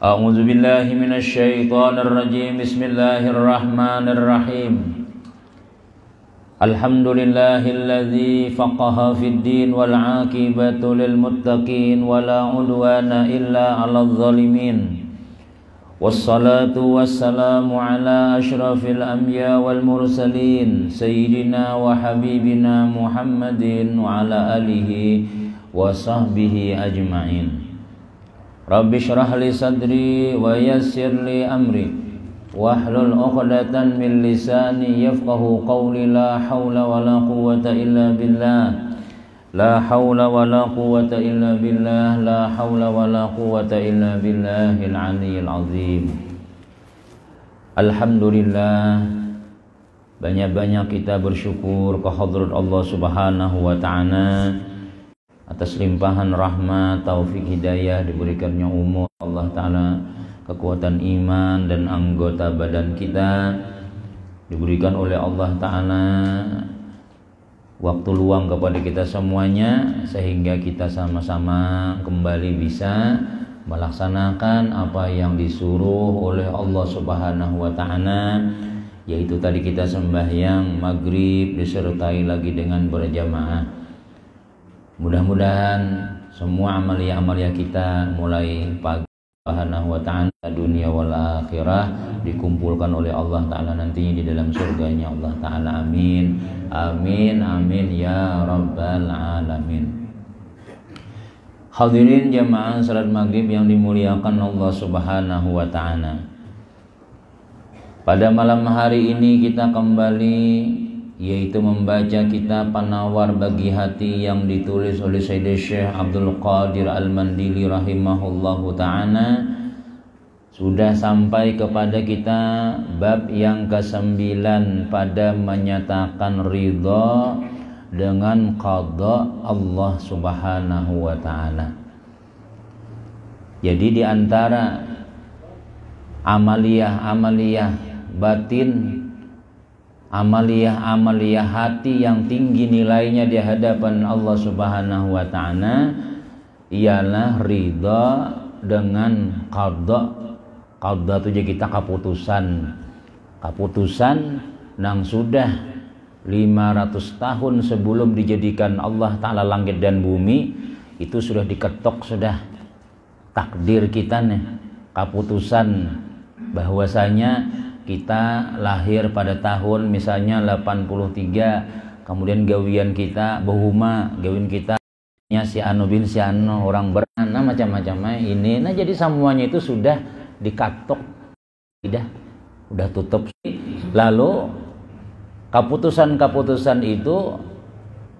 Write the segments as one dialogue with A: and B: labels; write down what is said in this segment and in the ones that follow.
A: أعوذ بالله من الشيطان الرجيم بسم الله الرحمن الرحيم الحمد لله الذي فقه في الدين والعاقبة للمتقين ولا عدوان إلا على الظالمين والصلاة والسلام على أشرف الأنبياء والمرسلين سيدنا وحبيبنا محمد وعلى آله وصحبه أجمعين رب اشرح لي صدري ويسر لي أمري واحلل عقدة من لساني يفقه قولي لا حول ولا قوة إلا بالله لا حول ولا قوة إلا بالله لا حول ولا قوة إلا بالله العلي العظيم. Alhamdulillah, banyak-banyak kita bersyukur kehadrat Allah Subhanahu wa Ta'ala atas limpahan rahmat, taufik, hidayah, diberikannya umur Allah Ta'ala, kekuatan iman dan anggota badan kita, diberikan oleh Allah Ta'ala waktu luang kepada kita semuanya, sehingga kita sama-sama kembali bisa melaksanakan apa yang disuruh oleh Allah Subhanahu wa Ta'ala, yaitu tadi kita sembahyang maghrib disertai lagi dengan berjamaah. Mudah-mudahan semua amalia-amalia kita mulai pagi Subhanahu wa Ta'ala dunia wal akhirah dikumpulkan oleh Allah Ta'ala nantinya di dalam surganya Allah Ta'ala. Amin amin amin ya rabbal alamin. Hadirin jamaah salat maghrib yang dimuliakan Allah Subhanahu wa Ta'ala, pada malam hari ini kita kembali yaitu membaca kitab Penawar Bagi Hati yang ditulis oleh Sayyid Syekh Abdul Qadir Al-Mandili rahimahullahu ta'ala. Sudah sampai kepada kita bab yang ke-9 pada menyatakan ridha dengan qada Allah Subhanahu wa ta'ala. Jadi di antara amaliyah batin, amaliyah hati yang tinggi nilainya di hadapan Allah Subhanahu wa Ta'ala ialah ridha dengan qada. Qada itu jadi kita keputusan nang sudah 500 tahun sebelum dijadikan Allah Ta'ala langit dan bumi, itu sudah diketok, sudah takdir kita nih, keputusan bahwasanya kita lahir pada tahun misalnya 83, kemudian gawian kita bahuma, gawin kita si anu bin si anu, orang berana macam-macam ini. Nah jadi semuanya itu sudah dikatok, udah tutup. Lalu keputusan itu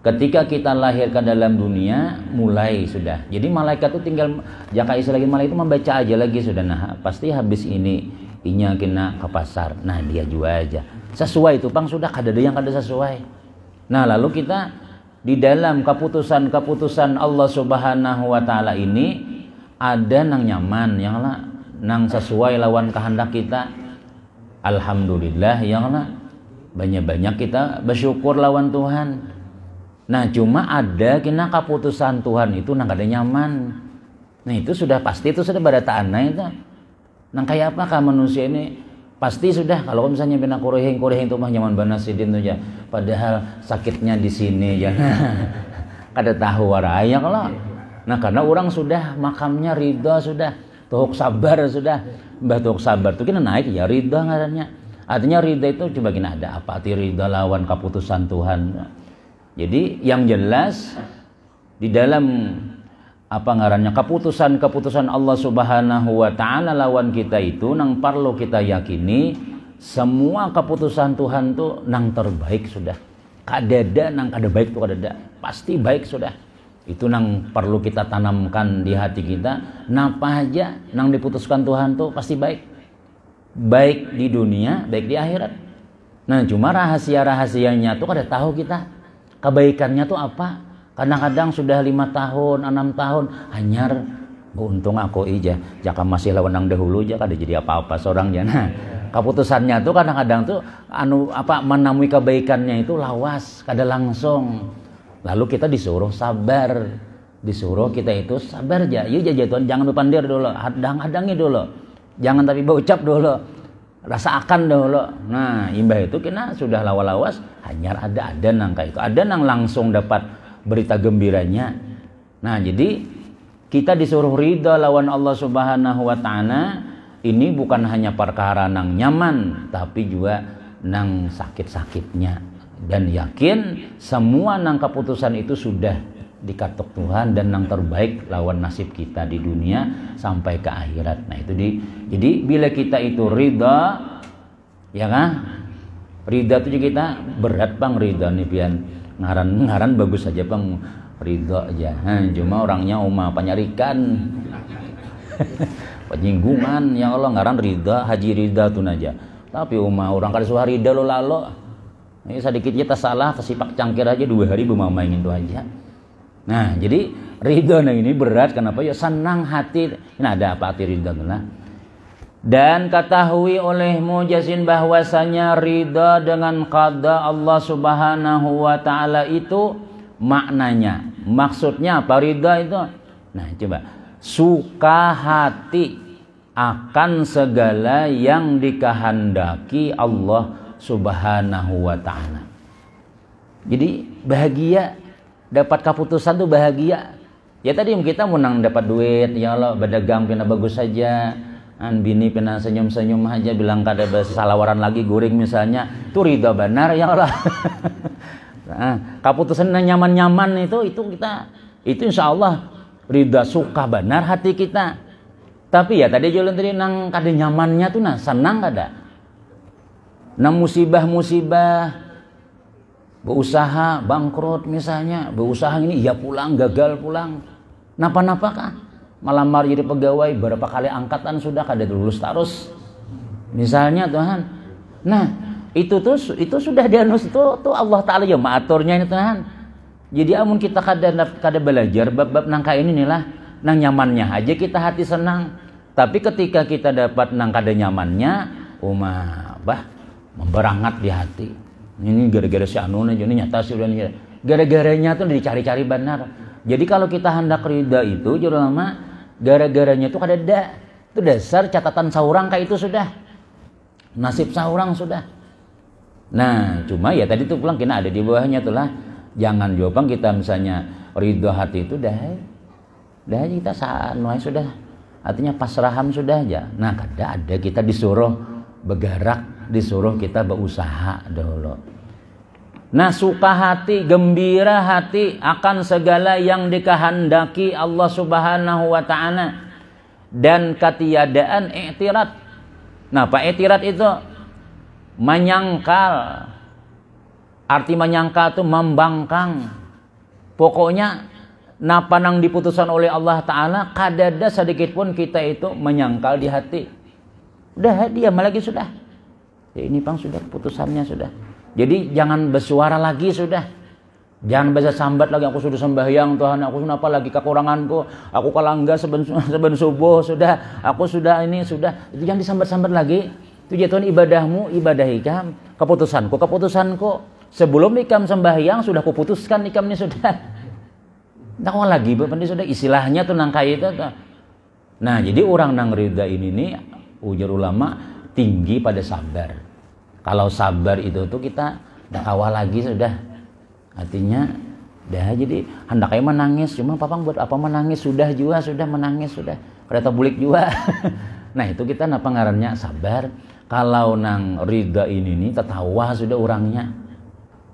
A: ketika kita lahir ke dalam dunia mulai sudah. Jadi malaikat itu tinggal jaka isi lagi, malaikat itu membaca aja lagi sudah. Nah pasti habis ini inya kena ke pasar, nah dia jual aja sesuai itu pang, sudah kada ada yang kada sesuai. Nah lalu kita di dalam keputusan Allah Subhanahu wa Ta'ala ini ada nang nyaman, yang lah nang sesuai lawan kehendak kita. Alhamdulillah, yang lah banyak-banyak kita bersyukur lawan Tuhan. Nah cuma ada kena keputusan Tuhan itu nang kada nyaman. Nah itu sudah pasti, itu sudah pada ta'ana itu. Nang kayak apakah manusia ini pasti sudah, kalau misalnya bina kurehing itu mah nyaman banas sidin tuh ya, padahal sakitnya di sini ya. Kada tahu waraya kalau. Nah karena orang sudah makamnya ridha, sudah tuhuk sabar, sudah mbah tuhuk sabar tuh kena naik ya ridha ngarannya. Artinya ridha itu coba kena ada apa arti ridha lawan keputusan Tuhan. Jadi yang jelas di dalam apa ngarannya keputusan Allah Subhanahu wa Ta'ala lawan kita itu nang perlu kita yakini semua keputusan Tuhan tuh nang terbaik sudah. Kadada nang kada baik tuh kadada, pasti baik sudah. Itu nang perlu kita tanamkan di hati kita. Napa aja nang diputuskan Tuhan tuh pasti baik. Baik di dunia, baik di akhirat. Nah cuma rahasia-rahasianya tuh kada tahu kita. Kebaikannya tuh apa? Kadang-kadang sudah 5 tahun, 6 tahun, hanyar untung aku ija, jaka masih lawan nang dahulu aja kada jadi apa-apa seorang ya. Nah, keputusannya tuh kadang-kadang tuh menemui kebaikannya itu lawas, kada langsung. Lalu kita disuruh sabar. disuruh kita itu sabar aja, yuk Tuhan, jangan lupandir dulu, hadangi dulu, jangan tapi berucap dulu, rasakan dulu. Nah imbah itu kena sudah lawas hanyar ada nangka itu, ada nang langsung dapat berita gembiranya. Nah jadi kita disuruh ridha lawan Allah Subhanahu wa Ta'ala. Ini bukan hanya perkara nang nyaman, tapi juga nang sakit-sakitnya. Dan yakin semua nang keputusan itu sudah dikatok Tuhan dan nang terbaik lawan nasib kita di dunia sampai ke akhirat. Nah itu jadi bila kita itu ridha, ya kan? Ridha itu juga kita berat bang ridha nih pian ngaran bagus saja bang ridha aja. Cuma orangnya panyarikan. Penyinggungan ya Allah ngaran ridha haji ridha tuh aja tapi orang kada suha ridha lo lalo ini sedikitnya tak salah kesipak cangkir aja 2 hari bermain itu aja. Nah jadi ridha nah ini berat kenapa ya senang hati. Nah ada apa hati ridha tuh nah. Dan ketahui olehmu Jasin bahwasanya ridha dengan qada Allah Subhanahu wa Ta'ala itu maknanya maksudnya apa ridha itu. Nah coba suka hati akan segala yang dikehendaki Allah Subhanahu wa Ta'ala. Jadi bahagia dapat keputusan tuh bahagia. Ya tadi kita menang dapat duit ya Allah berdagang pina bagus saja. Bini pina senyum-senyum aja bilang kada salawaran lagi goreng misalnya. Itu ridha benar ya Allah. Nah, keputusan nyaman-nyaman itu kita itu insya Allah ridha suka benar hati kita. Tapi ya tadi jalan tadi nang kada nyamannya tuh nah senang kada. Nang musibah berusaha bangkrut misalnya, berusaha ini ya pulang gagal pulang. Napa-napa kah? Melamar jadi pegawai berapa kali angkatan sudah kada lulus terus. Misalnya Tuhan. Nah, itu sudah dianus itu Allah Taala ya maaturnya ini Tuhan. Jadi amun kita kada belajar bab nangka ini nih lah, nang nyamannya aja kita hati senang. Tapi ketika kita dapat nang kada nyamannya, memberangat di hati. Ini gara-gara si anu aja ini nyata sih udah gara-garanya tuh dicari-cari benar. Jadi kalau kita hendak ridha itu jauh lama gara-garanya tuh kada ada. Itu dasar catatan saurang kayak itu sudah. Nasib saurang sudah. Nah, cuma ya tadi tuh pulang kena ada di bawahnya tuh lah. Jangan jawabang kita misalnya ridha hati itu dah kita saat sudah artinya pasrahan sudah aja. Nah ada kita disuruh bergerak, disuruh kita berusaha dulu. Nah suka hati, gembira hati akan segala yang dikehendaki Allah Subhanahu wa Ta'ala dan ketiadaan i'tirad. Nah pak i'tirad itu menyangkal. Arti menyangka itu membangkang. Pokoknya napa nang diputuskan oleh Allah Ta'ala kadada sedikit pun kita itu menyangkal di hati. Udah diam lagi sudah. Ya ini pang sudah putusannya sudah. Jadi jangan bersuara lagi sudah. Jangan bahasa sambat lagi aku sudah sembahyang Tuhan, aku kenapa lagi kekuranganku, aku kalangga seben subuh sudah, aku sudah ini sudah. Itu jangan disambat-sambat lagi. Itu jatuhan ibadahmu, ibadah ikam, keputusanku. Sebelum ikam sembahyang sudah kuputuskan ikam ini sudah. Nah lagi berarti sudah istilahnya tuh nang kaya itu. Nah jadi orang nang ridha ini nih ujar ulama tinggi pada sabar. Kalau sabar itu tuh kita dah kawal lagi sudah. Artinya dah jadi hendaknya menangis cuma papang buat apa menangis sudah menangis sudah. Kereta bulik juga. Nah itu kita napa ngarannya sabar. Kalau nang ridha ini nih tertawa sudah orangnya.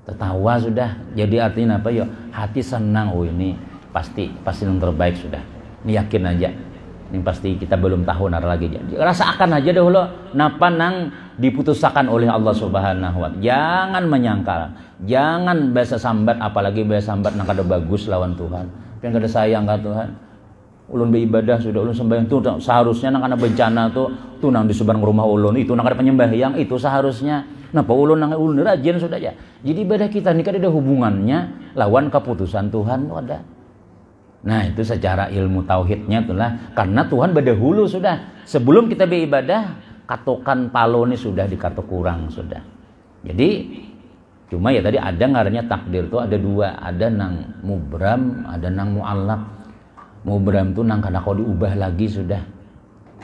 A: Tertawa sudah. Jadi artinya apa ya? Hati senang. Oh ini pasti yang terbaik sudah. Ini yakin aja. Ini pasti kita belum tahu nar lagi. Jadi rasakan aja dahulu napa nang diputuskan oleh Allah Subhanahu wa Ta'ala. Jangan menyangkal. Jangan bahasa sambat apalagi bahasa sambat nang kada bagus lawan Tuhan. Yang kada sayang ka Tuhan. Ulun beribadah sudah ulun sembahyang tuh seharusnya nang kana bencana tuh nang di seberang rumah ulun itu nang kada penyembahyang itu seharusnya. Napa ulun rajin sudah ya. Jadi ibadah kita ini kan ada hubungannya lawan keputusan Tuhan tuh ada. Nah itu secara ilmu tauhidnya itulah karena Tuhan berdahulu sudah sebelum kita beribadah katokan palo ini sudah dikatok kurang sudah. Jadi cuma ya tadi ada ngarannya takdir tuh ada dua, ada nang mubram, ada nang mu'allaq. mau beram tuh nang kada kau diubah lagi sudah.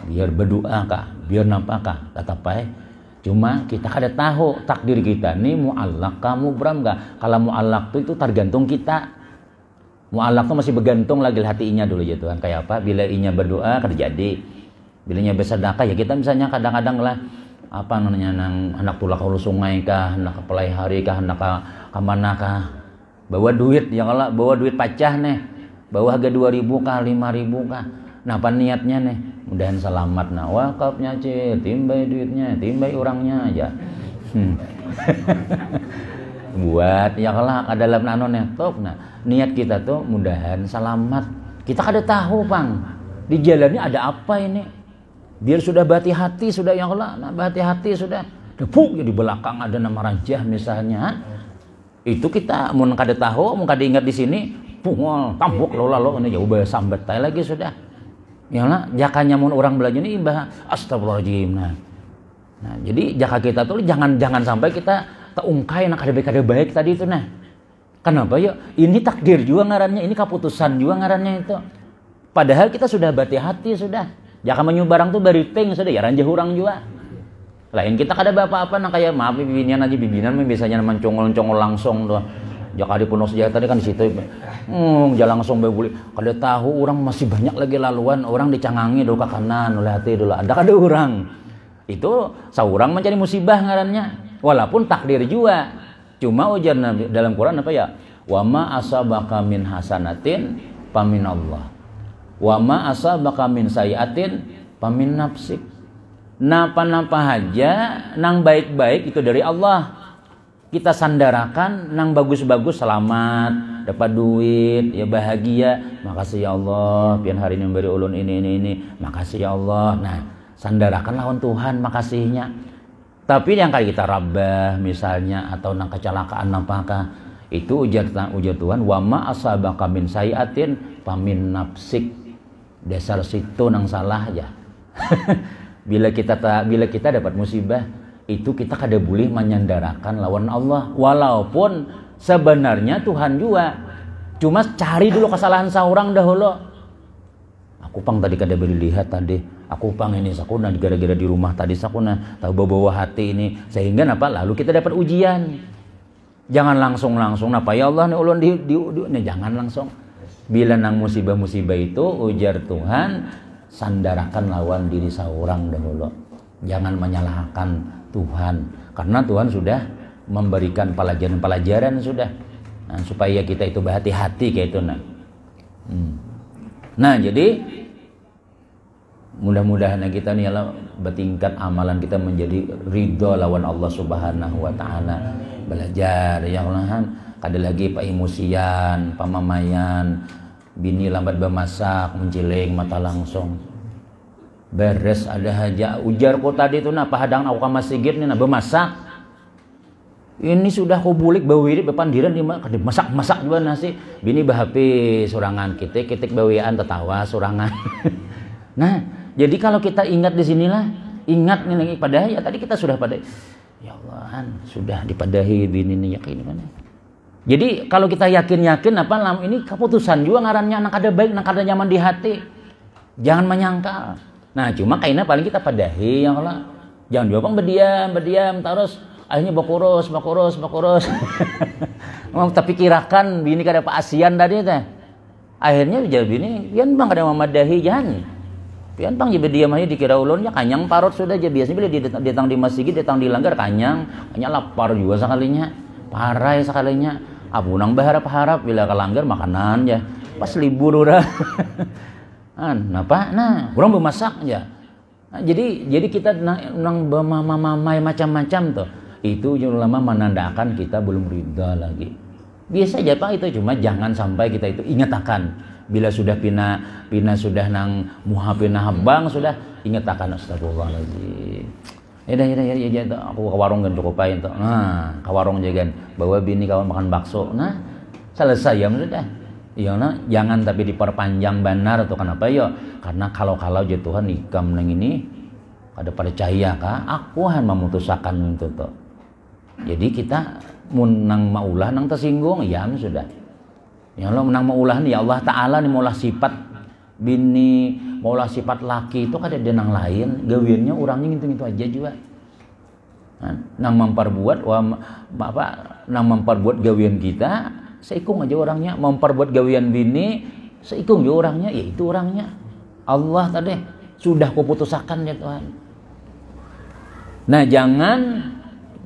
A: Biar berdoa kah, biar nampak kah, kata pai. Cuma kita kada tahu takdir kita nih mu'allaq kamu beram gak. Kalau mu'allaq tuh itu tergantung kita. Mu'allaq tuh masih bergantung lagi hatinya dulu ya Tuhan. Kayak apa? Bila inya berdoa kada jadi. Bila inya bersedekah ya kita misalnya kadang-kadang lah apa namanya nang anak tulak hulu sungai kah, anak pelai hari kah, anak ke mana kah. Bawa duit ya kalau bawa duit pacah nih. Bawa harga 2.000 kah, 5.000 kah. Nah apa niatnya nih? Mudahan selamat nah wakafnya cil, timbai duitnya, timbai orangnya aja. Buat ya kalau ada dalam nanonnya top. Nah niat kita tuh mudahan selamat. Kita kada tahu Bang di jalannya ada apa ini. Biar sudah hati-hati sudah ya Allah, nah hati-hati sudah. Depuk ya di belakang ada nama raja misalnya. Itu kita mau kada tahu, mau kada ingat di sini, pungol, tambuk lo ini jauh bahasa sambat lagi sudah. Ya lah, jakanya mau orang belajar ini imbah astagfirullahaladzim. Nah, jadi jaka kita tuh jangan sampai kita terungkai nak kada baik tadi itu nah. Kenapa ya? Ini takdir juga ngarannya, ini keputusan juga ngarannya itu. Padahal kita sudah hati sudah. Jaka menyubarang tuh bariting sudah ya ranjah orang juga. Lain kita kada apa-apa nak kayak maaf bibinan aja bibinan biasanya mencongol-congol langsung tuh. Jaka di Pondok Sejahtera tadi kan di situ. Jalan langsung beli. Kada tahu orang masih banyak lagi laluan orang dicangangi dulu ke kanan oleh hati dulu. Ada kada orang. Itu saurang mencari musibah ngarannya. Walaupun takdir juga. Cuma ujar dalam Quran apa ya? Wa ma asabaka min hasanatin pamin Allah. Wa ma asabaka min sayiatin pamin nafsik. Napa-napa aja nang baik-baik itu dari Allah. Kita sandarakan nang bagus-bagus selamat, dapat duit, ya bahagia. Makasih ya Allah, pian hari ini memberi ulun ini. Makasih ya Allah. Nah, sandarakan lawan Tuhan makasihnya. Tapi yang kali kita rabah misalnya atau nang kecelakaan apakah itu ujar Tuhan wa ma asabaka min sayiatin pamin nafsik. Dasar situ nang salah aja. Bila kita dapat musibah itu kita kada boleh menyandarakan lawan Allah walaupun sebenarnya Tuhan juga cuma cari dulu kesalahan seorang dahulu. Aku pang tadi kada boleh lihat tadi aku pang ini sakuna gara-gara di rumah tadi sakuna tahu bawa hati ini sehingga apa lalu kita dapat ujian. Jangan langsung napa ya Allah nih ulun nih jangan langsung. Bila nang musibah-musibah itu ujar Tuhan sandarakan lawan diri seorang dahulu. Jangan menyalahkan Tuhan karena Tuhan sudah memberikan pelajaran sudah nah, supaya kita itu berhati-hati kayak itu nah jadi mudah-mudahan kita nih Allah bertingkat amalan kita menjadi ridho lawan Allah Subhanahu wa taala. Belajar ya Allah kada lagi emosian pamamayan bini lambat bemasak menciling mata langsung beres ada haja ujar ko tadi itu nah pahadang aku ka masjid nih nah bemasak ini sudah ko bulik bawiri bepandiran di masak juga nasi bini bahapi surangan kitik bawian tetawa surangan. Nah jadi kalau kita ingat di sinilah ingat nih padahal ya tadi kita sudah pada ya Allah sudah dipadahi bini nih yakin mana. Jadi kalau kita yakin apa ini keputusan juga ngarannya anak ada baik anak ada nyaman di hati jangan menyangkal. Nah cuma kayaknya paling kita padahi yang Allah jangan jawab berdiam terus akhirnya bakurus tapi kirakan bini kada apa asian tadi teh akhirnya jawab bini pian bang kada memadahi jangan pian bang jadi diam aja dikira ulunnya kanyang parut sudah aja biasanya bila datang di masjid datang di langgar kanyang lapar juga sekalinya parai sekalinya abunang berharap bila ke langgar makanan ya pas libur udah napa nah kurang bemasak aja nah, jadi kita nang mamai macam-macam tuh itu lama menandakan kita belum ridha lagi biasa aja Pak itu cuma jangan sampai kita itu ingat akan bila sudah pina sudah nang muhapina habang sudah ingat akan astagfirullahaladzim ya aku ke warung kan cukup aja tuh nah ke warung jagan bawa bini kawan makan bakso nah selesai ya sudah iya nah jangan tapi diperpanjang benar atau kenapa ya karena kalau aja Tuhan ikam nang ini kada percaya kah aku han memutuskan itu tuh jadi kita nang maulah nang tersinggung ya sudah ya Allah nang maulah ya Allah Ta'ala nih maulah sifat bini maulah sifat laki itu kada ada nang lain, gawiannya orangnya gitu-gitu aja juga. Nang memperbuat nang memperbuat gawian kita seikung aja orangnya, memperbuat gawian bini seikung juga orangnya, yaitu orangnya Allah tadi sudah kuputusakan ya Tuhan. Nah jangan,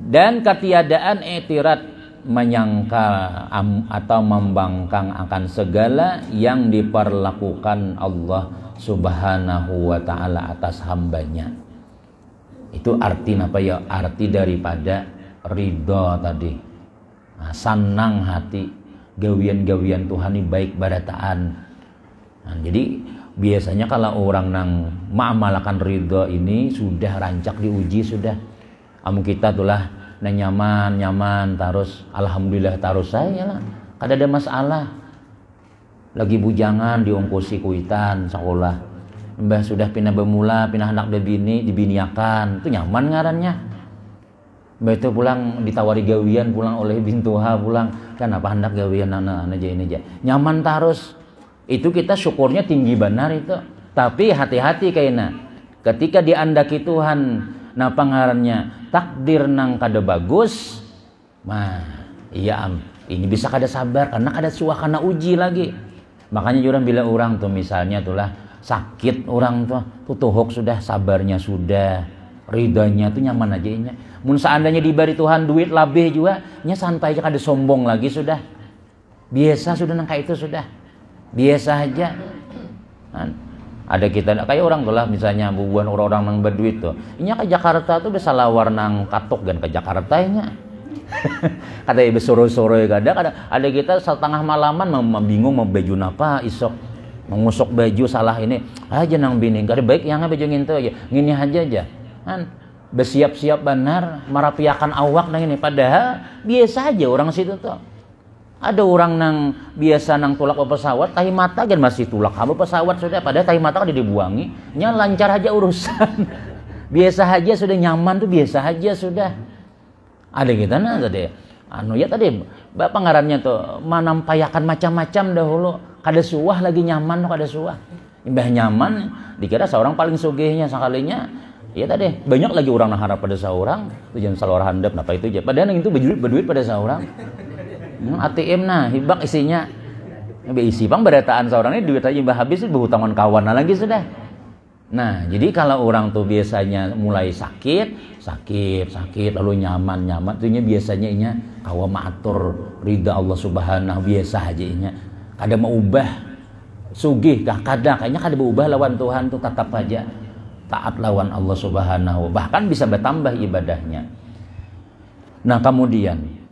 A: dan ketiadaan i'tirad, menyangkal atau membangkang akan segala yang diperlakukan Allah Subhanahu wa ta'ala atas hambanya. Itu arti apa ya? Arti daripada ridho tadi. Nah, senang hati gawian-gawian Tuhan ini baik barataan. Nah, jadi biasanya kalau orang nang mengamalkan ridho ini sudah rancak diuji sudah. Amu kita tulah nah nyaman terus alhamdulillah terus saya lah. Kada ada masalah. Lagi bujangan diongkosi kuitan sekolah. Mbah sudah pindah bermula, pindah anak bini, dibiniakan, itu nyaman ngarannya. Mbah itu pulang ditawari gawian, pulang oleh bintuha, pulang kan apa hendak gawian anak aja ini aja. Nyaman terus. Itu kita syukurnya tinggi benar itu. Tapi hati-hati kayaknya. Ketika diandaki Tuhan, napa ngarannya takdir nang kada bagus, nah iya ini bisa kada sabar karena kada suah, karena uji lagi. Makanya jurang bila orang tuh misalnya tulah sakit orang tuh tuhuk sudah, sabarnya sudah, ridhonya tuh nyaman aja nya. Mun seandainya diberi Tuhan duit lebih juga nya santai aja, kada sombong lagi sudah. Biasa sudah nang kayak itu sudah. Biasa aja. Ada kita kayak orang tuh lah misalnya bubuhan orang-orang nang berduit tuh. Inya ke Jakarta tuh bisa lawar nang katok dan ke Jakarta nya. Kada ibe sore-sore ada kita setengah malaman bingung mau baju napa isok. Mengusuk baju salah ini aja nang bini kada baik yang baju ngintu aja ngini aja kan bersiap-siap benar merapiakan awak nang ini, padahal biasa aja orang situ tuh. Ada orang nang biasa nang tulak pesawat tahi mata kan masih tulak kamu pesawat sudah, padahal tahi mata kan dibuangi nya lancar aja urusan. Biasa aja sudah, nyaman tuh biasa aja sudah. Ada kita nah tadi ya tadi bapak ngarannya tuh manampayakan macam-macam dahulu. Kada suah lagi nyaman kada suah. Imbah nyaman dikira seorang paling sugihnya sekalinya. Ya tadi banyak lagi orang nang harap pada seorang, itu jangan salah handap napa itu aja. Padahal itu berduit pada seorang. ATM nah hibak isinya. Isi bang berataan seorang ini duit aja imbah habis itu berhutangan kawan lagi sudah. Nah, jadi kalau orang tuh biasanya mulai sakit lalu nyaman tuhnya biasanya inya kawa maatur ridha Allah Subhanahu biasa aja inya. Kada mau ubah sugih kayaknya kada berubah lawan Tuhan tuh tetap aja taat lawan Allah Subhanahu, bahkan bisa bertambah ibadahnya. Nah kemudian,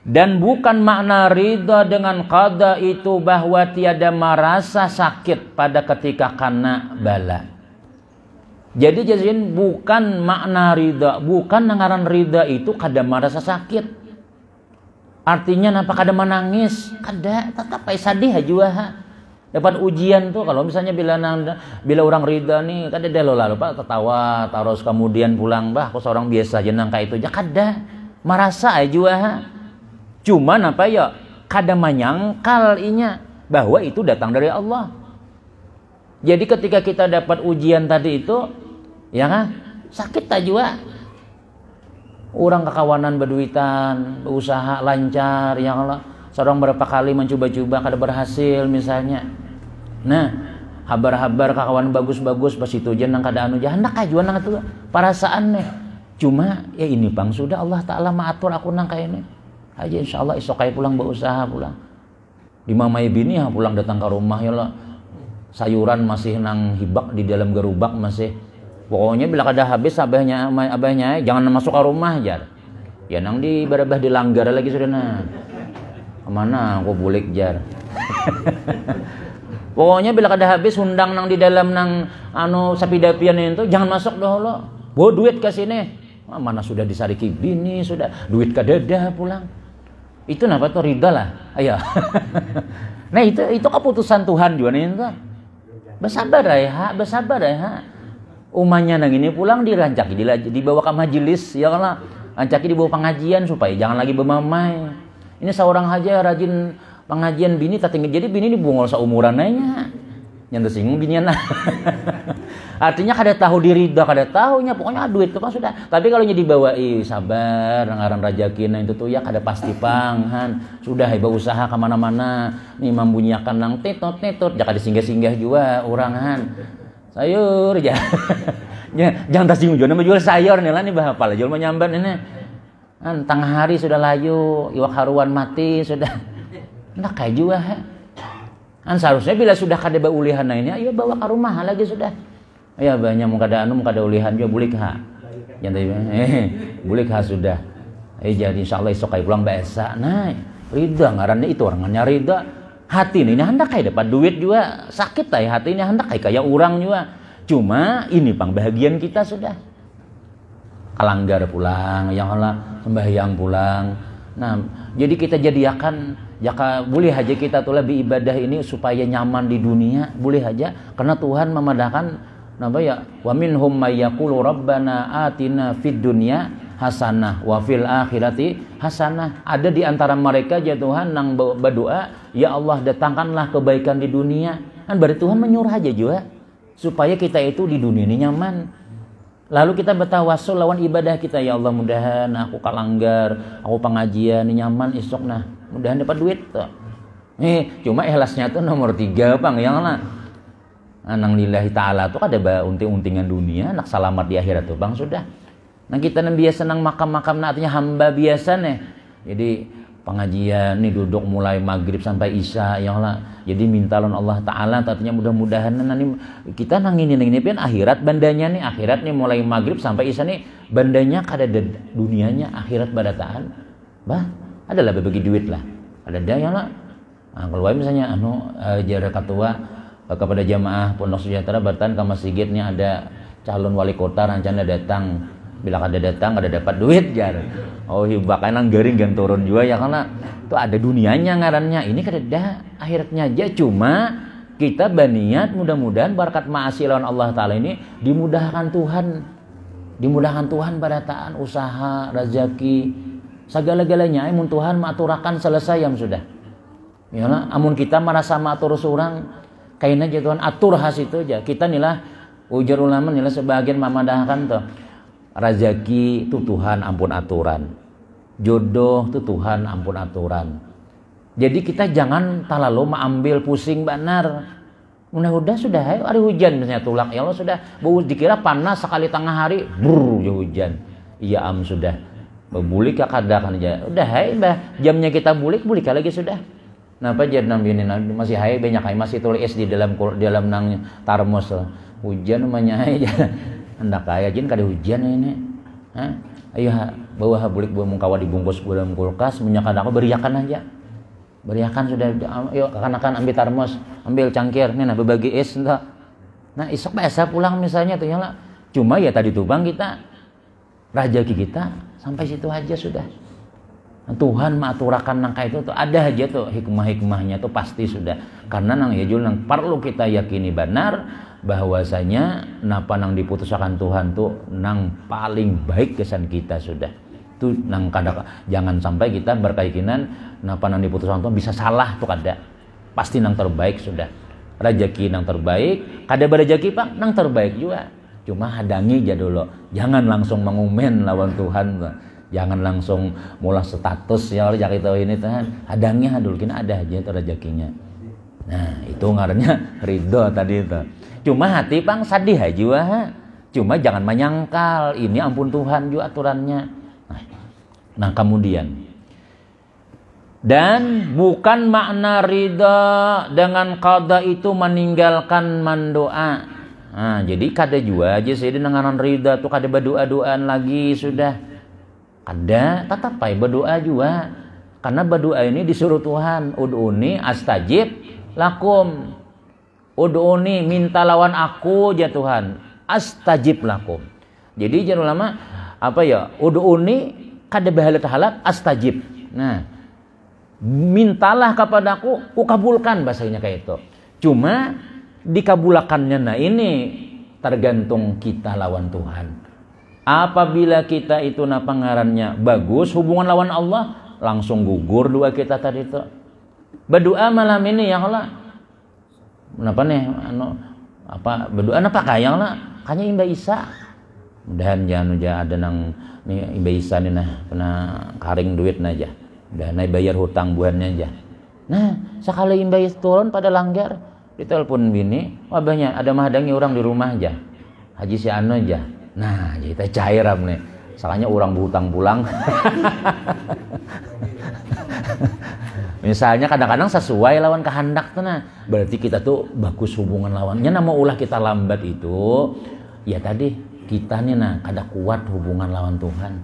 A: dan bukan makna ridha dengan qada itu bahwa tiada merasa sakit pada ketika kena bala. Jadi bukan makna ridha, bukan ngaran ridha itu kada merasa sakit. Artinya napa kada menangis, kada, tetap sedih aja. Dapat ujian tuh kalau misalnya bila orang ridha nih kada lalu Pak tertawa terus kemudian pulang bah aku seorang biasa aja nang kayak itu aja kada merasa aja. Cuma apa ya kada menyangkal inya bahwa itu datang dari Allah. Jadi ketika kita dapat ujian tadi itu ya kan sakit aja. Orang kekawanan berduitan, berusaha lancar, ya Allah. Seorang berapa kali mencoba-coba kada berhasil misalnya. Nah, habar-habar kakawan bagus-bagus pas itu aja nang kada anu aja hendak aja nang itu perasaan nih. Cuma ya ini bang sudah Allah Taala maatur aku nang kayak ini. Aja insyaallah esok kaya pulang berusaha pulang. Di mamai bini ya pulang datang ke rumah ya Allah. Sayuran masih nang hibak di dalam gerobak masih. Pokoknya bila kada habis abahnya jangan masuk ke rumah jar. Ya nang di barabah dilanggar lagi sudah nah. Kemana aku bulik jar. Pokoknya bila kada habis undang nang di dalam nang anu sapidapian itu jangan masuk dahulu. Bawa duit ke sini. Mana sudah disariki bini sudah duit kadada pulang. Itu napa tuh ridha lah. Ayo. Nah itu keputusan Tuhan juga nih itu. Bersabar ya. Umanya nang ini pulang dirancaki dibawa ke majelis ya Allah, rancaki dibawa pengajian supaya jangan lagi bermamai. Ini seorang aja rajin pengajian bini tating jadi bini dibungol seumuran nanya. yang tersinggung binian. Artinya kada tahu diri dah, kada tahunya pokoknya duit itu kan sudah. Tapi kalau dibawa sabar ngaran rajakina itu tuh ya kada pasti panghan. Sudah heba usaha kemana-mana nih membunyikan nang tetot ya kada singgah-singgah juga orangan. Sayur aja. Jangan tersinggung juga nama jual sayur nih lah nih bah apa jual menyamban ini. Tengah hari sudah layu, iwak haruan mati sudah. Ndak kayak juga. Seharusnya bila sudah kada ulihan ini, ayo bawa ke rumah lagi sudah. Ya banyak mukada ulihan juga bulik ha. Jantai bulik ha sudah. Jadi insyaallah esok kai pulang biasa. Nah, rida ngarannya itu orangnya rida. Hati ini hendak kayak dapat duit juga sakit hati ini hendak kayak orang juga. Cuma ini pang bahagian kita sudah. Kalanggar pulang, yang Allah sembahyang pulang. Nah, jadi kita jadikan jaka boleh aja kita tuh lebih ibadah ini supaya nyaman di dunia, boleh aja karena Tuhan memadahkan apa ya, wa minhum may yaqulu rabbana atina fid dunya hasanah wa fil akhirati hasanah. Ada di antara mereka ya Tuhan nang berdoa, ya Allah datangkanlah kebaikan di dunia. Kan berarti Tuhan menyuruh aja juga supaya kita itu di dunia ini nyaman. Lalu kita bertawassul lawan ibadah kita, ya Allah mudahan aku kalanggar, aku pengajian ini nyaman esok nah, mudahan dapat duit tuh. Cuma ikhlasnya tuh nomor 3 bang, yang lah. Nang lillahi ta'ala tuh ada unting-untingan dunia, nak selamat di akhirat tuh bang sudah. Nah kita yang biasa nang makam-makam artinya hamba biasa nih. Jadi pengajian nih duduk mulai maghrib sampai isya, yang lah. Jadi minta lawan Allah Ta'ala artinya mudah-mudahan nanti kita nang ini pian akhirat bandanya nih, akhirat nih mulai maghrib sampai isya nih bandanya kada ada dunianya, akhirat badataan bah adalah berbagi duit lah ada daya lah. Nah, kalau misalnya jara ketua kepada jamaah Pondok Sejahtera Batan ke masjidnya ada calon wali kota rencana datang, bila kada datang kada dapat duit jar. Oh bahkan nang garing gan turun juga ya karena itu ada dunianya ngarannya. Ini kada ada akhiratnya aja, cuma kita berniat mudah-mudahan berkat ma'asi lawan Allah Ta'ala ini dimudahkan Tuhan. Dimudahkan Tuhan barataan usaha, rezeki, segala-galanya amun Tuhan maturakan selesai yang sudah. Ya amun kita merasa matur surang kaina aja Tuhan atur has itu aja. Kita nilah ujar ulama nilah sebagian memadahkan tuh. Rezeki itu Tuhan ampun aturan. Jodoh itu Tuhan ampun aturan. Jadi kita jangan terlalu mengambil pusing benar. Udah sudah ada hujan misalnya tulak ya Allah sudah bau dikira panas sekali tengah hari ya hujan. Iya sudah. Bulik kadakan aja. Udah jamnya kita bulik lagi sudah. Napa jadi nambahin masih banyak masih tulis di dalam nang tarmos hujan namanya aja. Hendak kaya jin kada hujan ini. Ayo bawa bulik bawa mungkawa dibungkus dalam kulkas minyak aku beriakan aja. Beriakan sudah yuk kakan-kakan ambil termos, ambil cangkir nih nah berbagi es enggak. Nah esok biasa pulang misalnya tuh ya lah. Cuma ya tadi tuh bang kita rezeki kita sampai situ aja sudah. Tuhan mengaturakan nangka itu tuh ada aja tuh hikmah-hikmahnya tuh pasti sudah. Karena nang ya jul nang perlu kita yakini benar bahwasanya napa nang diputuskan Tuhan tuh nang paling baik kesan kita sudah. Tuh nang jangan sampai kita berkeyakinan napa nang diputuskan Tuhan bisa salah tuh kada. Pasti nang terbaik sudah. Rezeki nang terbaik, kada berezeki Pak nang terbaik juga. Cuma hadangi aja dulu. Jangan langsung mengumen lawan Tuhan. Jangan langsung mulai status ya jak itu ini Tuhan. Hadangi dulu kena ada aja tuh rezekinya. Nah, itu ngarannya ridho tadi itu. Cuma hati Bang sedih aja wah. Cuma jangan menyangkal, ini ampun Tuhan juga aturannya. Nah, kemudian dan bukan makna ridha dengan qada itu meninggalkan mendoa. Nah, jadi kada juga aja saya dengan ridha tuh kada berdoa-doaan lagi sudah. Kada, tetap berdoa juga. Karena berdoa ini disuruh Tuhan, ud'uni astajib lakum. Ud'uni minta lawan aku ya Tuhan, astajib lakum. Jadi jangan lama apa ya? Ud'uni kada bahalat-halat astajib. Nah, mintalah kepadaku, kukabulkan bahasanya kayak itu. Cuma dikabulkannya nah ini tergantung kita lawan Tuhan. Apabila kita itu napa ngarannya bagus hubungan lawan Allah, langsung gugur dua kita tadi itu. Berdoa malam ini ya Allah. Kenapa nih apa berdoa apa kayang lah kanya Imba Isa mudahan jangan ada nang nih Imba Isa nih nah kena karing duit aja udah naik bayar hutang buannya aja. Nah sekali Imba Isa turun pada langgar ditelepon bini wabahnya ada mahdangi orang di rumah aja Haji si Ano aja. Nah kita cairam nih salahnya orang berhutang pulang. Misalnya kadang-kadang sesuai lawan kehendak tuh nah. Berarti kita tuh bagus hubungan lawannya. Nama ulah kita lambat itu ya tadi kita nih nah kada kuat hubungan lawan Tuhan.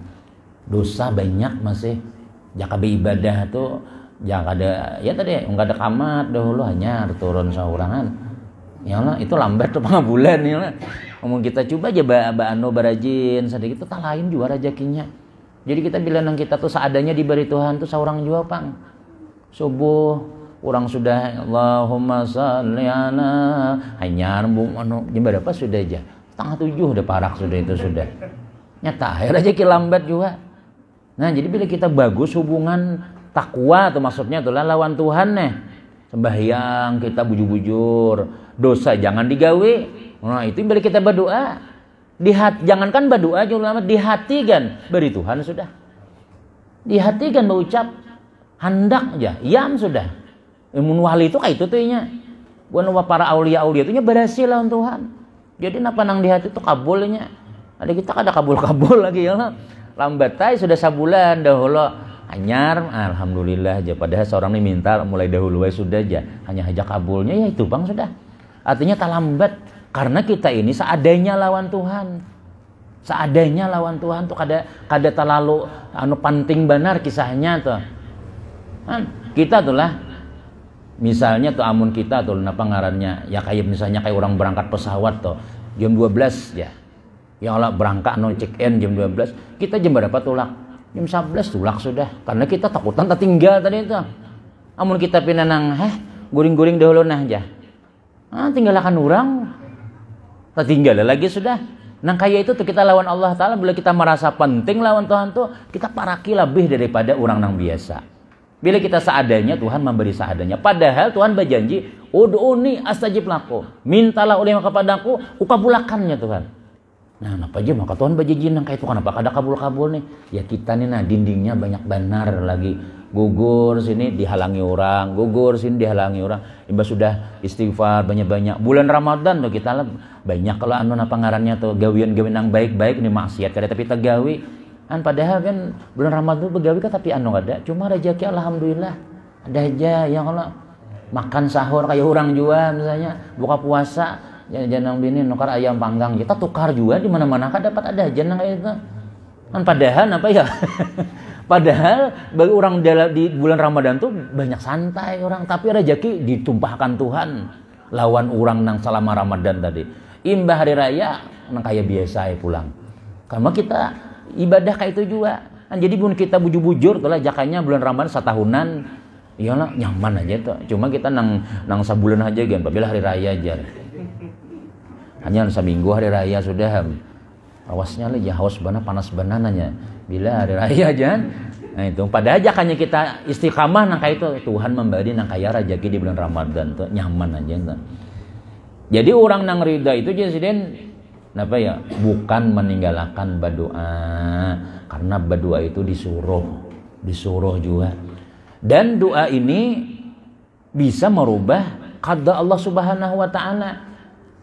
A: Dosa banyak masih. Jaka beribadah tuh jaka ada ya tadi enggak ada kamat dahulu hanya turun saurangan. Ya Allah itu lambat tuh pengabulan ya lah. Ngomong kita coba aja anu barajin sedikit itu tak lain juga rezekinya. Jadi kita bilang kita tuh seadanya diberi Tuhan tuh seorang juga pang. Subuh orang sudah Allahumma sholli ala hanya rembung anu jam berapa sudah aja 6:30 udah parak sudah itu sudah nyata rezeki lambat juga. Nah jadi bila kita bagus hubungan takwa tuh maksudnya tuh lawan Tuhan nih sembahyang kita bujur-bujur dosa jangan digawe. Nah itu bila kita berdoa di hati jangankan berdoa juga di hati kan beri Tuhan sudah di hati kan berucap hendak aja, yam sudah. Imun wali itu kayak itu tuhnya. Bukan para aulia-aulia itu berhasil lawan Tuhan. Jadi napa nang di hati itu kabulnya. Ada kita kada kabul-kabul lagi ya lah. Lambat tay sudah sabulan dahulu anyar alhamdulillah aja padahal seorang ini minta mulai dahulu sudah aja hanya aja kabulnya ya itu Bang sudah. Artinya tak lambat karena kita ini seadanya lawan Tuhan. Seadanya lawan Tuhan tuh kada terlalu anu penting benar kisahnya tuh. Kita tuh lah misalnya tuh amun kita tuh apa ngarannya ya kayak misalnya kayak orang berangkat pesawat tuh jam 12 ya yang lah berangkat no check in jam 12 kita jam berapa tulak jam 11 tulak sudah karena kita takutan tertinggal tadi itu amun kita pinanang guring-guring dahulu nah aja tinggalkan orang tertinggal lagi sudah nah kayak itu tuh kita lawan Allah Ta'ala bila kita merasa penting lawan Tuhan tuh kita paraki lebih daripada orang yang biasa. Bila kita seadanya, Tuhan memberi seadanya. Padahal Tuhan berjanji, ud'uni astajib lakum. Mintalah oleh kepadaku, kukabulakannya Tuhan. Nah, apa aja maka Tuhan berjanji nang kayak itu kenapa kada kabul-kabul nih? Ya kita nih nah dindingnya banyak benar lagi. Gugur sini dihalangi orang, gugur sini dihalangi orang. Imba sudah istighfar banyak-banyak. Bulan Ramadan tuh kita banyak kalau anu apa ngarannya tuh gawian-gawian yang baik-baik nih maksiat kada tapi tegawi. Padahal kan bulan Ramadan begawi kan tapi anu ada cuma rezeki alhamdulillah ada aja yang kalau makan sahur kayak orang juga misalnya buka puasa jangan bini nukar ayam panggang kita tukar juga di mana-mana kan dapat ada aja nang kayak itu padahal apa ya padahal bagi orang di bulan Ramadan tuh banyak santai orang tapi rezeki ditumpahkan Tuhan lawan orang nang selama Ramadan tadi imbah hari raya nang kayak biasa ya pulang karena kita ibadah kayak itu juga. Jadi pun kita bujur-bujur tuh lah jakanya bulan Ramadan setahunan. Iyalah nyaman aja tuh. Cuma kita nang sebulan aja kan. Bila hari raya aja. Hanya seminggu hari raya sudah. Awasnya lah ya haus bana panas banananya. Bila hari raya aja. Nah itu padahal jakanya kita istiqamah nang kayak itu Tuhan memberi nang kaya rezeki di bulan Ramadan tuh nyaman aja tuh. Jadi orang nang ridha itu jadi apa ya bukan meninggalkan berdoa karena berdoa itu disuruh juga dan doa ini bisa merubah qada Allah Subhanahu wa taala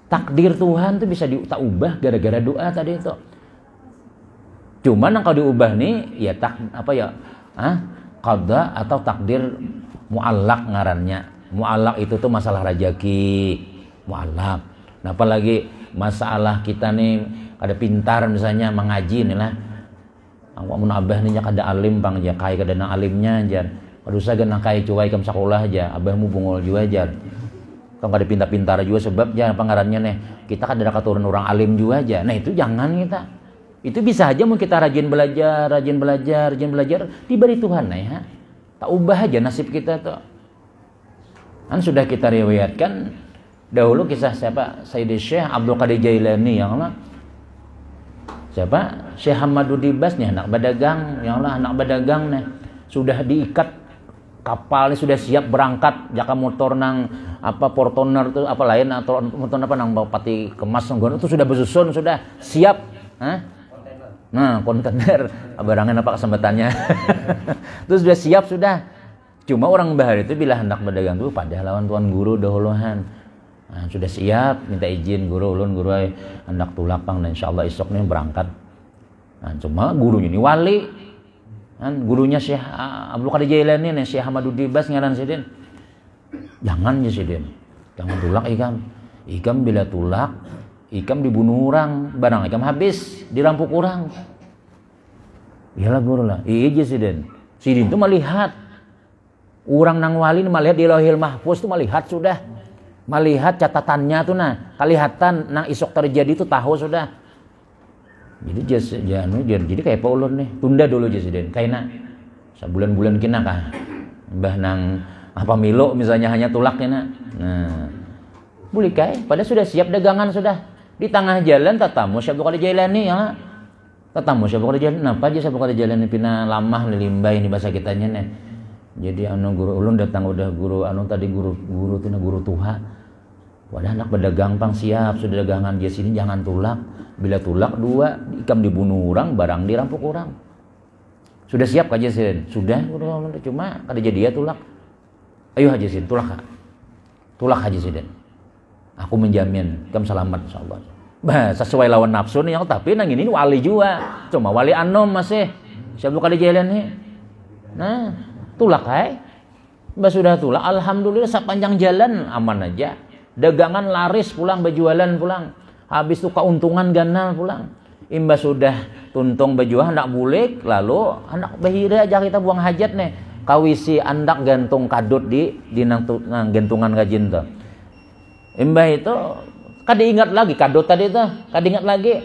A: takdir Tuhan itu bisa diubah gara-gara doa tadi itu cuman kalau diubah nih ya qada atau takdir muallaq ngarannya muallaq itu tuh masalah rezeki muallaq nah apalagi masalah kita nih ada pintar misalnya mengaji nih lah amun abah nih kada alim bang ya kai kada nang alimnya aja aduh saya nang kai cuai kam sekolah aja abahmu bungol juga aja kan kada pintar-pintar juga sebab ya pangarannya nih kita kada ada keturunan orang alim juga aja nah itu jangan kita itu bisa aja mau kita rajin belajar diberi Tuhan nah ya tak ubah aja nasib kita tuh kan sudah kita riwayatkan dahulu kisah siapa Sayyidi Syekh Abdul Qadir Jailani yang Allah siapa Syekh Hamadudibas nih anak badagang yang Allah anak badagang nih sudah diikat kapal ini sudah siap berangkat jaka motor nang apa portoner tuh apa lain atau nonton apa nang pati kemas nggon itu sudah bersusun sudah siap. Nah, kontainer barangnya apa kesempatannya. Terus sudah siap sudah. Cuma orang bahar itu bila hendak berdagang tuh pada lawan tuan guru dahuluan. Nah, sudah siap minta izin guru ulun guru hendak tulapang dan insyaallah esok nih berangkat. Nah, cuma gurunya ini wali. Kan gurunya Syekh Abdul Qadir Jailani nih Syekh Ahmaduddin Bas ngaran sidin. Jangan ya sidin. Jangan tulak ikam. Ikam bila tulak ikam dibunuh orang, barang ikam habis, dirampok orang. Iyalah guru lah. Iya Sidin. Sidin itu melihat orang nang wali melihat di Lauhil Mahfuz itu melihat sudah. Melihat catatannya tuh nah, kelihatan nang isok terjadi itu tahu sudah. Jadi kayak Pak Ulun nih, tunda dulu aja Sidin. Kayak sebulan-bulan kena kah. Mbah nang apa Milo misalnya hanya tulak kena. Nah, boleh kai, pada sudah siap dagangan sudah. Di tengah jalan tatamu Syekh Abdul Qadir Jailani ya. Tatamu Syekh Abdul Qadir Jailani napa aja Syekh Abdul Qadir Jailani pina lamah limbah ini bahasa kitanya nih. Jadi guru ulun datang udah guru tadi guru tina guru tuha. Wadah anak berdagang pang siap sudah dagangan dia sini jangan tulak. Bila tulak dua ikam dibunuh orang barang dirampok orang. Sudah siap Haji Sin? Sudah cuma kada jadi ya tulak. Ayo Haji Sin tulak. Tulak Haji Sin. Aku menjamin kamu selamat insyaallah. Bah, sesuai lawan nafsu nih, tapi nang ini wali juga. Cuma wali anom masih. Syekh Abdul Qadir Jailani. Nah, tulak hai. Bah sudah tulak, alhamdulillah sepanjang jalan aman aja. Dagangan laris pulang, berjualan pulang. Habis itu keuntungan ganal pulang. Imba sudah tuntung berjualan hendak bulik, lalu hendak bahira aja kita buang hajat nih. Kawisi andak gantung kadut di nang gantungan gajin tuh. Imbah itu kada ingat lagi kadut tadi itu, kada ingat lagi.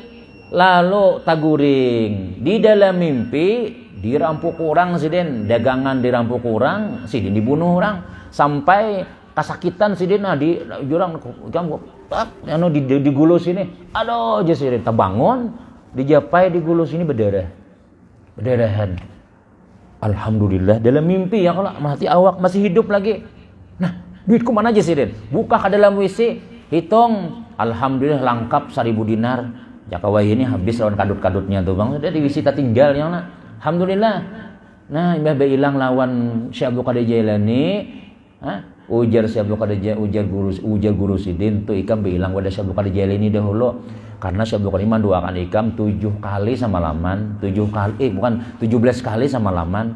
A: Lalu taguring di dalam mimpi dirampok orang sidin, dagangan dirampok orang, sidin dibunuh orang sampai kesakitan sidin di jurang kamu digulus ini. Aduh aja sidin terbangun, dijapai digulus ini berdarahan. Alhamdulillah dalam mimpi ya kalau mati awak masih hidup lagi. Nah, duitku mana aja Sidin? Buka ke dalam WC, hitung. Alhamdulillah lengkap 1000 dinar. Jakawai ini habis lawan kadut-kadutnya tuh bang. Sudah di WC tak tinggal ya nak. Alhamdulillah. Nah, imbah hilang lawan Syekh Abdul Qadir Jailani. Ujar Syekh Abdul Qadir ujar guru Sidin tuh ikam hilang pada Syekh Abdul Qadir Jailani dahulu. Karena Syekh Abdul Qadir mendoakan ikam 7 kali sama laman, 17 kali sama laman.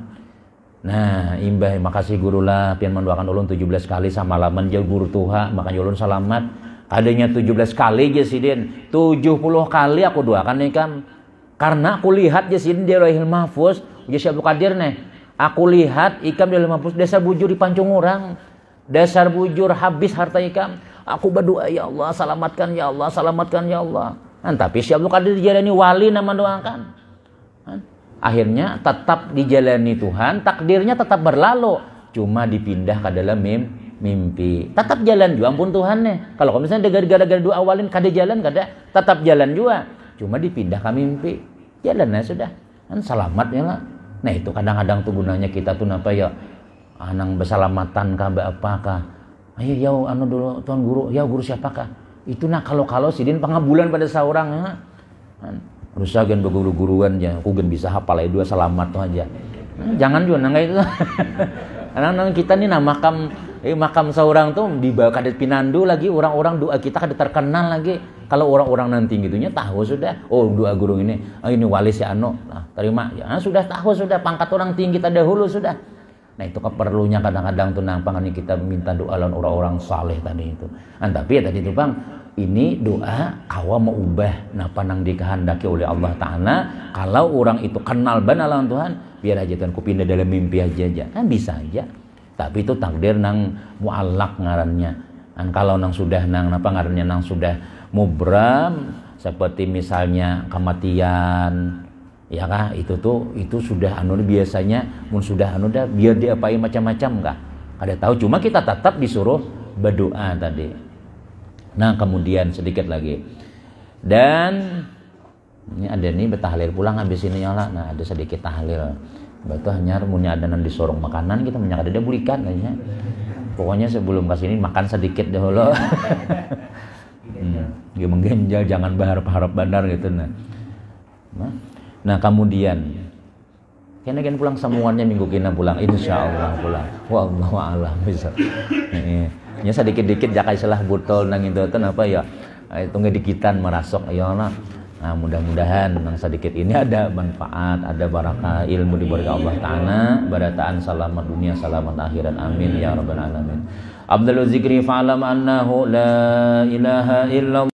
A: Nah, imbah makasih guru lah pian mendoakan ulun 17 kali sama laman jauh guru tuha makanya ulun selamat. Adanya 17 kali je Sidin, 70 kali aku doakan ikam. Karena aku lihat je Sidin di Lauhil Mahfuz, je Syekh Abdul Qadir nih. Aku lihat ikam di Lauhil Mahfuz dasar bujur dipancung orang. Dasar bujur habis harta ikam. Aku berdoa ya Allah, selamatkan ya Allah, selamatkan ya Allah. Tapi Syekh Abdul Qadir Jailani wali nama doakan. Akhirnya tetap dijalani Tuhan, takdirnya tetap berlalu, cuma dipindah ke dalam mimpi. Tetap jalan juga ampun Tuhan nih. Kalau misalnya gara-gara doa awalin kada jalan kada, tetap jalan juga, cuma dipindah ke mimpi. Jalannya sudah, kan selamat ya lah. Nah itu kadang-kadang tuh gunanya kita tuh apa ya, anang bersalamatan kah, apakah? Ayo ya dulu tuan guru, ya guru siapakah? Itu nah kalau Sidin pengabulan pada seorang ya. Rusak gen berguru-guruan ya, aku gen bisa hafal dua selamat tuh aja. Jangan juga nangga itu. Anak-anak kita nih nah makam seorang tuh dibawa kadet pinandu lagi, orang-orang doa kita kadet terkenal lagi. Kalau orang-orang nanti gitunya tahu sudah, oh doa guru ini wali si Ano, nah, terima ya sudah tahu sudah pangkat orang tinggi kita dahulu sudah. Nah itu keperlunya kadang-kadang tuh nampangan kita minta doa lawan orang-orang saleh tadi itu. Tapi ya tadi itu bang, ini doa kawa mau ubah napa nang dikehendaki oleh Allah Ta'ala. Kalau orang itu kenal benar lawan Tuhan, biar aja Tuhan ku pindah dalam mimpi aja kan bisa aja. Tapi itu takdir nang mu'allak ngarannya. Kalau nang sudah nang napa ngarannya nang sudah mubram seperti misalnya kematian. Ya kah itu sudah biasanya mun sudah dah biar diapain macam-macam kah ada tahu, cuma kita tetap disuruh berdoa tadi. Nah kemudian sedikit lagi dan ini ada nih bertahlil pulang habis ini nyala. Nah ada sedikit tahlil betul hanya munnya ada nan disorong makanan kita menyak ada bulikan aja Pokoknya sebelum kesini makan sedikit dahulu. Dia menggenjal, jangan berharap benar gitu. Nah kemudian kena pulang semuanya minggu kena pulang, insya Allah pulang. Wallahu a'lam bisa. Ya sedikit-dikit jakai salah butol nang itu apa ya? Itu ngedikitan merasuk ya nah. Nah mudah-mudahan yang sedikit ini ada manfaat, ada barakah ilmu diberi Allah Ta'ala, barataan selamat dunia, selamat akhirat, amin ya rabbal alamin. Abdul zikri fa'alam annahu la ilaha illallah.